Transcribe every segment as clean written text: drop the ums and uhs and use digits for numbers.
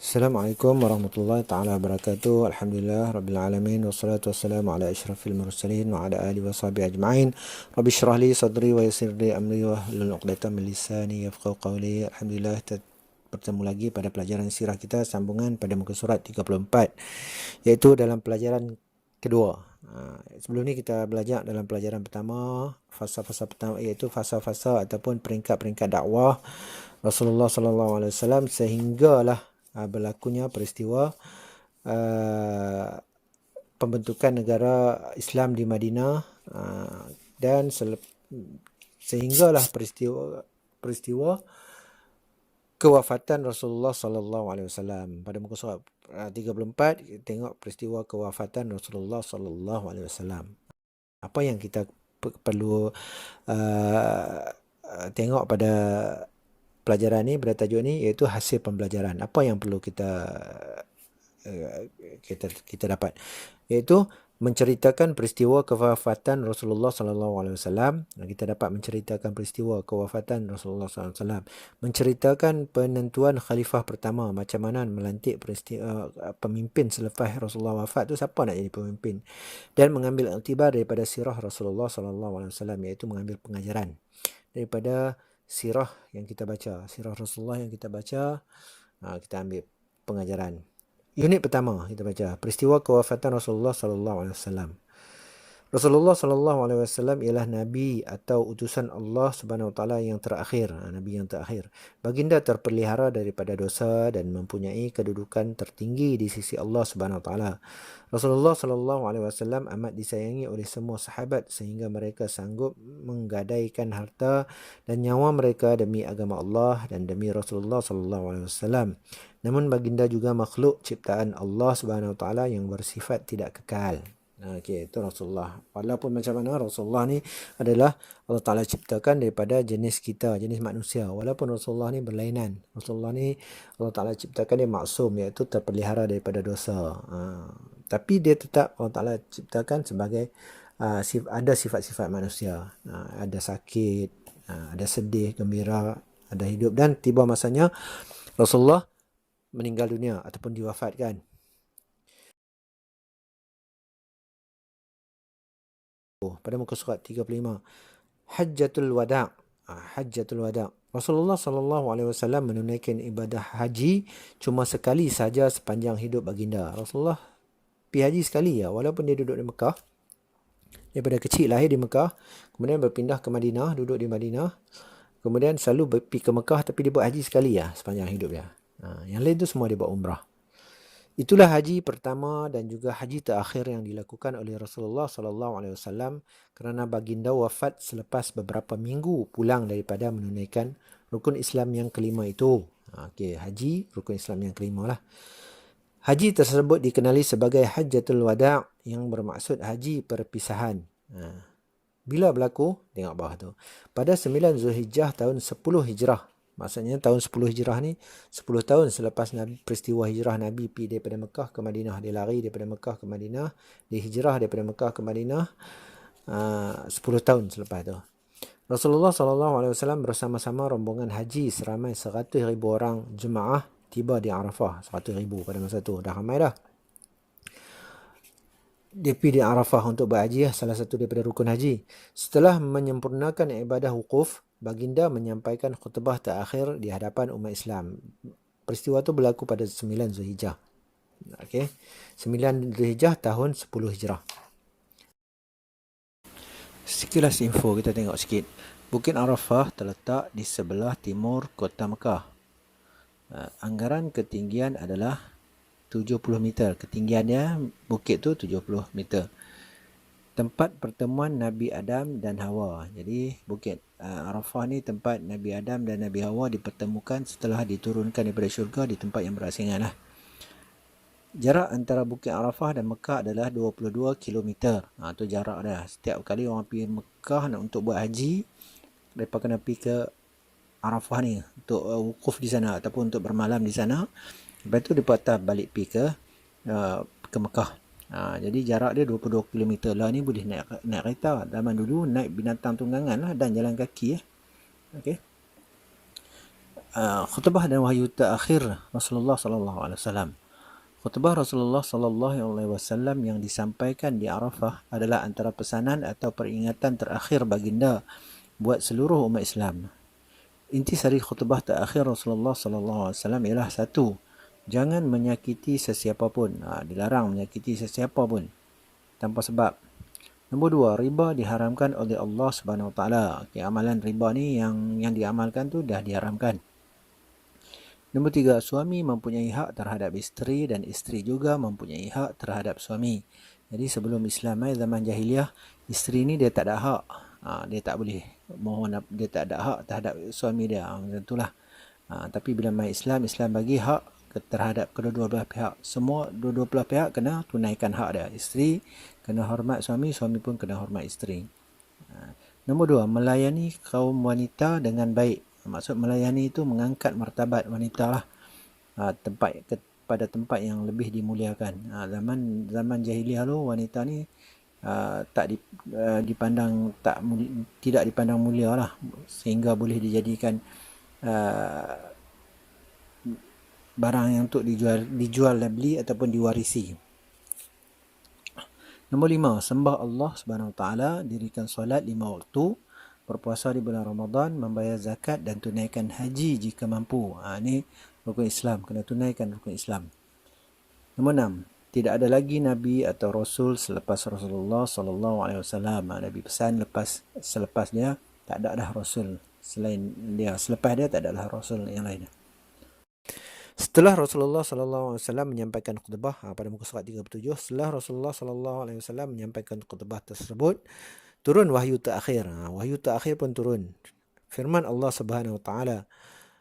Assalamualaikum warahmatullahi taala wabarakatuh. Alhamdulillah rabbil alamin wassalatu wassalamu ala asyrafil mursalin wa ala alihi washabihi ajma'in. Rabbi shrah li sadri wa yassir li amri wa hlul 'uqdatam min lisani yafqahu qawli. Alhamdulillah kita bertemu lagi pada pelajaran sirah kita, sambungan pada muka surat 34, iaitu dalam pelajaran kedua. Sebelum ni kita belajar dalam pelajaran pertama, fasa-fasa pertama, iaitu fasa-fasa ataupun peringkat-peringkat dakwah Rasulullah sallallahu alaihi wasallam sehinggalah berlakunya peristiwa pembentukan negara Islam di Madinah, dan sehinggalah peristiwa kewafatan Rasulullah sallallahu alaihi wasallam. Pada muka surat 34 kita tengok peristiwa kewafatan Rasulullah sallallahu alaihi wasallam. Apa yang kita perlu tengok pada pelajaran ni, pada tajuk ni, iaitu hasil pembelajaran. Apa yang perlu kita dapat, iaitu menceritakan peristiwa kewafatan Rasulullah sallallahu alaihi wasallam. Kita dapat menceritakan peristiwa kewafatan Rasulullah sallallahu alaihi wasallam, menceritakan penentuan khalifah pertama, macam mana melantik pemimpin selepas Rasulullah wafat tu, siapa nak jadi pemimpin, dan mengambil iktibar daripada sirah Rasulullah sallallahu alaihi wasallam, iaitu mengambil pengajaran daripada sirah yang kita baca, sirah Rasulullah yang kita baca, kita ambil pengajaran. Unit pertama kita baca peristiwa kewafatan Rasulullah sallallahu alaihi wasallam. Rasulullah sallallahu alaihi wasallam ialah nabi atau utusan Allah Subhanahu wa taala yang terakhir, nabi yang terakhir. Baginda terpelihara daripada dosa dan mempunyai kedudukan tertinggi di sisi Allah Subhanahu wa taala. Rasulullah sallallahu alaihi wasallam amat disayangi oleh semua sahabat sehingga mereka sanggup menggadaikan harta dan nyawa mereka demi agama Allah dan demi Rasulullah sallallahu alaihi wasallam. Namun baginda juga makhluk ciptaan Allah Subhanahu wa taala yang bersifat tidak kekal. Okey, itu Rasulullah. Walaupun macam mana, Rasulullah ni adalah Allah Taala ciptakan daripada jenis kita, jenis manusia. Walaupun Rasulullah ni berlainan. Rasulullah ni Allah Taala ciptakan dia maksum, iaitu terpelihara daripada dosa. Tapi dia tetap Allah Taala ciptakan sebagai ada sifat-sifat manusia. Ada sakit, ada sedih, gembira, ada hidup, dan tiba masanya Rasulullah meninggal dunia ataupun diwafatkan. Pada muka surat 35, Hajjatul Wada'. Hajjatul Wada'. Rasulullah sallallahu alaihi wasallam menunaikan ibadah haji cuma sekali saja sepanjang hidup baginda. Rasulullah pergi haji sekali ya, walaupun dia duduk di Mekah. Daripada kecil lahir di Mekah, kemudian berpindah ke Madinah, duduk di Madinah. Kemudian selalu pergi ke Mekah, tapi dia buat haji sekali ya sepanjang hidup dia. Yang lain tu semua dia buat umrah. Itulah haji pertama dan juga haji terakhir yang dilakukan oleh Rasulullah sallallahu alaihi wasallam kerana baginda wafat selepas beberapa minggu pulang daripada menunaikan rukun Islam yang kelima itu. Okey, haji rukun Islam yang kelima lah. Haji tersebut dikenali sebagai Hajjatul Wada' yang bermaksud haji perpisahan. Bila berlaku? Tengok bawah tu. Pada 9 Zulhijjah tahun 10 Hijrah. Maksudnya tahun 10 Hijrah ni 10 tahun selepas peristiwa hijrah Nabi pergi daripada Mekah ke Madinah. Dia lari daripada Mekah ke Madinah, dia hijrah daripada Mekah ke Madinah 10 tahun selepas tu. Rasulullah SAW bersama-sama rombongan haji seramai 100,000 orang jemaah tiba di Arafah. 100,000 pada masa tu, dah ramai dah. Dia pergi di Arafah untuk berhaji, salah satu daripada rukun haji. Setelah menyempurnakan ibadah wukuf, baginda menyampaikan khutbah terakhir di hadapan umat Islam. Peristiwa itu berlaku pada 9 Zulhijjah. Okey, 9 Zulhijjah tahun 10 Hijrah. Sekilas info kita tengok sikit. Bukit Arafah terletak di sebelah timur kota Mekah. Anggaran ketinggian adalah 70 meter. Ketinggiannya bukit tu 70 meter. Tempat pertemuan Nabi Adam dan Hawa. Jadi bukit Arafah ni tempat Nabi Adam dan Nabi Hawa dipertemukan setelah diturunkan daripada syurga di tempat yang berasingan lah. Jarak antara Bukit Arafah dan Mekah adalah 22 km. Tu jarak dah. Setiap kali orang pergi Mekah nak untuk buat haji, mereka kena pergi ke Arafah ni untuk wukuf di sana ataupun untuk bermalam di sana. Lepas tu dia patah balik pergi ke Mekah. Jadi jarak dia 22 km lah. Ni boleh naik kereta. Zaman dulu naik binatang tunggangan lah dan jalan kaki. Okey. khutbah dan wahyu terakhir Rasulullah sallallahu alaihi wasallam. Khutbah Rasulullah sallallahu alaihi wasallam yang disampaikan di Arafah adalah antara pesanan atau peringatan terakhir baginda buat seluruh umat Islam. Intisari khutbah terakhir Rasulullah sallallahu alaihi wasallam ialah satu, jangan menyakiti sesiapa pun. Dilarang menyakiti sesiapa pun tanpa sebab. Nombor dua, riba diharamkan oleh Allah Subhanahu Wa Taala. Amalan riba ni yang diamalkan tu dah diharamkan. Nombor tiga, suami mempunyai hak terhadap isteri dan isteri juga mempunyai hak terhadap suami. Jadi sebelum Islam, zaman jahiliah, isteri ni dia tak ada hak. Dia tak boleh mohon, dia tak ada hak terhadap suami dia. Macam itulah. Tapi bila mai Islam, Islam bagi hak terhadap kedua-dua belah pihak. Semua dua-dua belah pihak kena tunaikan hak dia. Isteri kena hormat suami, suami pun kena hormat isteri. Nombor dua, melayani kaum wanita dengan baik. Maksud melayani itu mengangkat martabat wanita lah, pada tempat yang lebih dimuliakan. Zaman jahiliah tu wanita ni tidak dipandang mulia lah, sehingga boleh dijadikan barang yang untuk dijual dan beli ataupun diwarisi. Nombor lima, sembah Allah Subhanahu Wa Taala, dirikan solat 5 waktu, berpuasa di bulan Ramadan, membayar zakat dan tunaikan haji jika mampu. Ini rukun Islam, kena tunaikan rukun Islam. Nombor 6, tidak ada lagi Nabi atau Rasul selepas Rasulullah sallallahu alaihi wasallam. Nabi pesan selepas dia tak ada dah Rasul selain dia. Selepas dia tak ada dah Rasul yang lain. Setelah Rasulullah sallallahu alaihi wasallam menyampaikan khutbah pada muka surat 37, setelah Rasulullah sallallahu alaihi wasallam menyampaikan khutbah tersebut, turun wahyu terakhir. Wahyu terakhir pun turun. Firman Allah Subhanahu Wa Taala,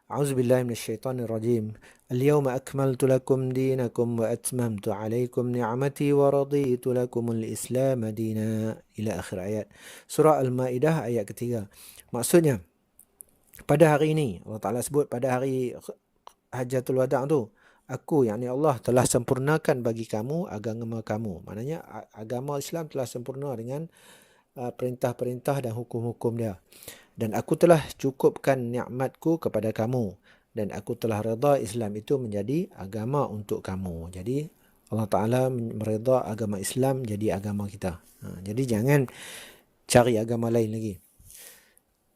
A'udzubillahi minasyaitonirrajim. Al-yawma akmaltu lakum dinakum wa atmamtu 'alaikum ni'mati wa raditu lakumul Islam dina, ila akhir ayat. Surah Al-Maidah ayat ketiga. Maksudnya, pada hari ini, Allah Ta'ala sebut pada hari Hajatul Wada' tu, aku, yakni Allah, telah sempurnakan bagi kamu agama kamu. Maknanya agama Islam telah sempurna dengan perintah-perintah dan hukum-hukum dia. Dan aku telah cukupkan nikmatku kepada kamu. Dan aku telah redha Islam itu menjadi agama untuk kamu. Jadi Allah Ta'ala meredha agama Islam jadi agama kita. Jadi jangan cari agama lain lagi.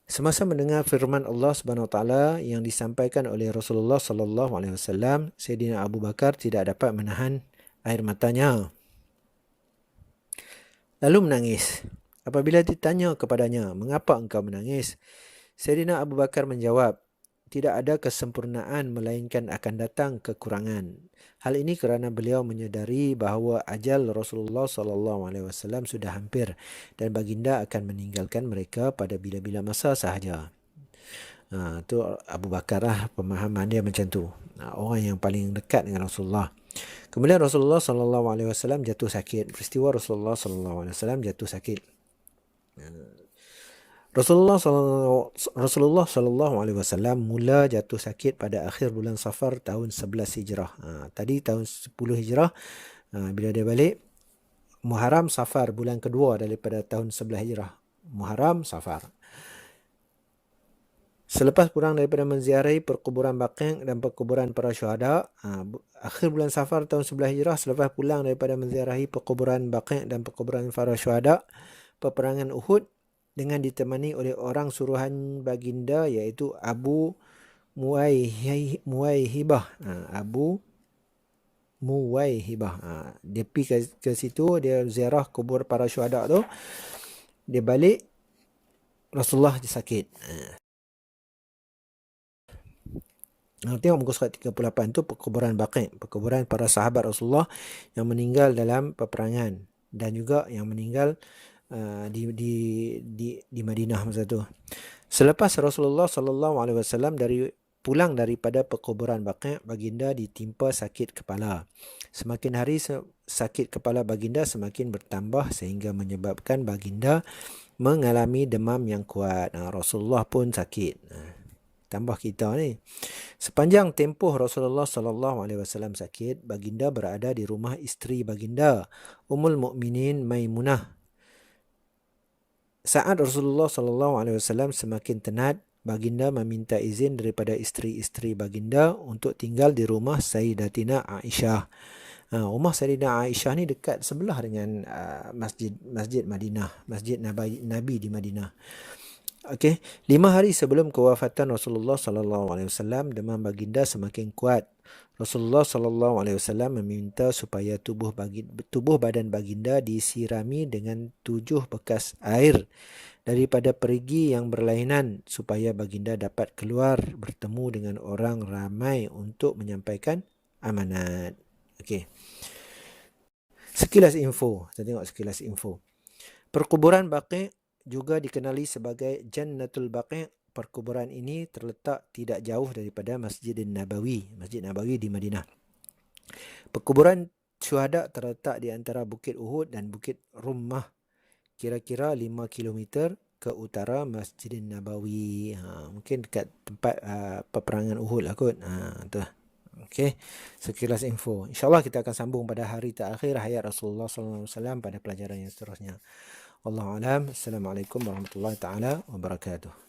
Semasa mendengar firman Allah Subhanahu Wa Taala yang disampaikan oleh Rasulullah sallallahu alaihi wasallam, Sayyidina Abu Bakar tidak dapat menahan air matanya, lalu menangis. Apabila ditanya kepadanya, mengapa engkau menangis? Sayyidina Abu Bakar menjawab, tidak ada kesempurnaan melainkan akan datang kekurangan. Hal ini kerana beliau menyadari bahawa ajal Rasulullah sallallahu alaihi wasallam sudah hampir dan baginda akan meninggalkan mereka pada bila-bila masa sahaja. Tu Abu Bakar lah, pemahaman dia macam tu. Orang yang paling dekat dengan Rasulullah. Kemudian Rasulullah sallallahu alaihi wasallam jatuh sakit. Peristiwa Rasulullah sallallahu alaihi wasallam jatuh sakit. Rasulullah sallallahu alaihi wasallam mula jatuh sakit pada akhir bulan Safar tahun 11 Hijrah. Tadi tahun 10 Hijrah, bila dia balik, Muharram Safar, bulan kedua daripada tahun 11 Hijrah. Muharram Safar. Selepas pulang daripada menziarahi perkuburan Baqi' dan perkuburan para syuhada, akhir bulan Safar tahun 11 Hijrah, selepas pulang daripada menziarahi perkuburan Baqi' dan perkuburan para syuhada, peperangan Uhud dengan ditemani oleh orang suruhan baginda iaitu Abu Muwaihibah. Abu Muwaihibah. Dia pergi ke situ, dia ziarah kubur para syuhada tu. Dia balik, Rasulullah dia sakit. Tengok muka surat 38 tu, perkuburan Baqi', perkuburan para sahabat Rasulullah yang meninggal dalam peperangan dan juga yang meninggal di Madinah masa tu. Selepas Rasulullah sallallahu alaihi wasallam pulang daripada perkuburan Baqi', baginda ditimpa sakit kepala. Semakin hari sakit kepala baginda semakin bertambah sehingga menyebabkan baginda mengalami demam yang kuat. Rasulullah pun sakit. Tambah kita ni. Sepanjang tempoh Rasulullah sallallahu alaihi wasallam sakit, baginda berada di rumah isteri baginda, Ummul Mukminin Maimunah. Saat Rasulullah sallallahu alaihi wasallam semakin tenat, baginda meminta izin daripada isteri-isteri baginda untuk tinggal di rumah Sayyidatina Aisyah. Rumah Sayyidatina Aisyah ni dekat sebelah dengan Masjid Madinah, Masjid Nabi di Madinah. Okey, 5 hari sebelum kewafatan Rasulullah sallallahu alaihi wasallam, demam baginda semakin kuat. Rasulullah sallallahu alaihi wasallam meminta supaya tubuh badan baginda disirami dengan 7 bekas air daripada perigi yang berlainan supaya baginda dapat keluar bertemu dengan orang ramai untuk menyampaikan amanat. Okey. Sekilas info, kita tengok sekilas info. Perkuburan Baqi' juga dikenali sebagai Jannatul Baqi'. Perkuburan ini terletak tidak jauh daripada Masjid Nabawi di Madinah. Perkuburan syuhada terletak di antara Bukit Uhud dan Bukit Rummah, kira-kira 5 km ke utara Masjid Nabawi. Mungkin dekat tempat peperangan Uhud lah kot. Tu. Okey, sekilas info. InsyaAllah kita akan sambung pada hari terakhir hayat Rasulullah SAW pada pelajaran yang seterusnya. Wallahu a'lam. Assalamualaikum warahmatullahi taala wabarakatuh.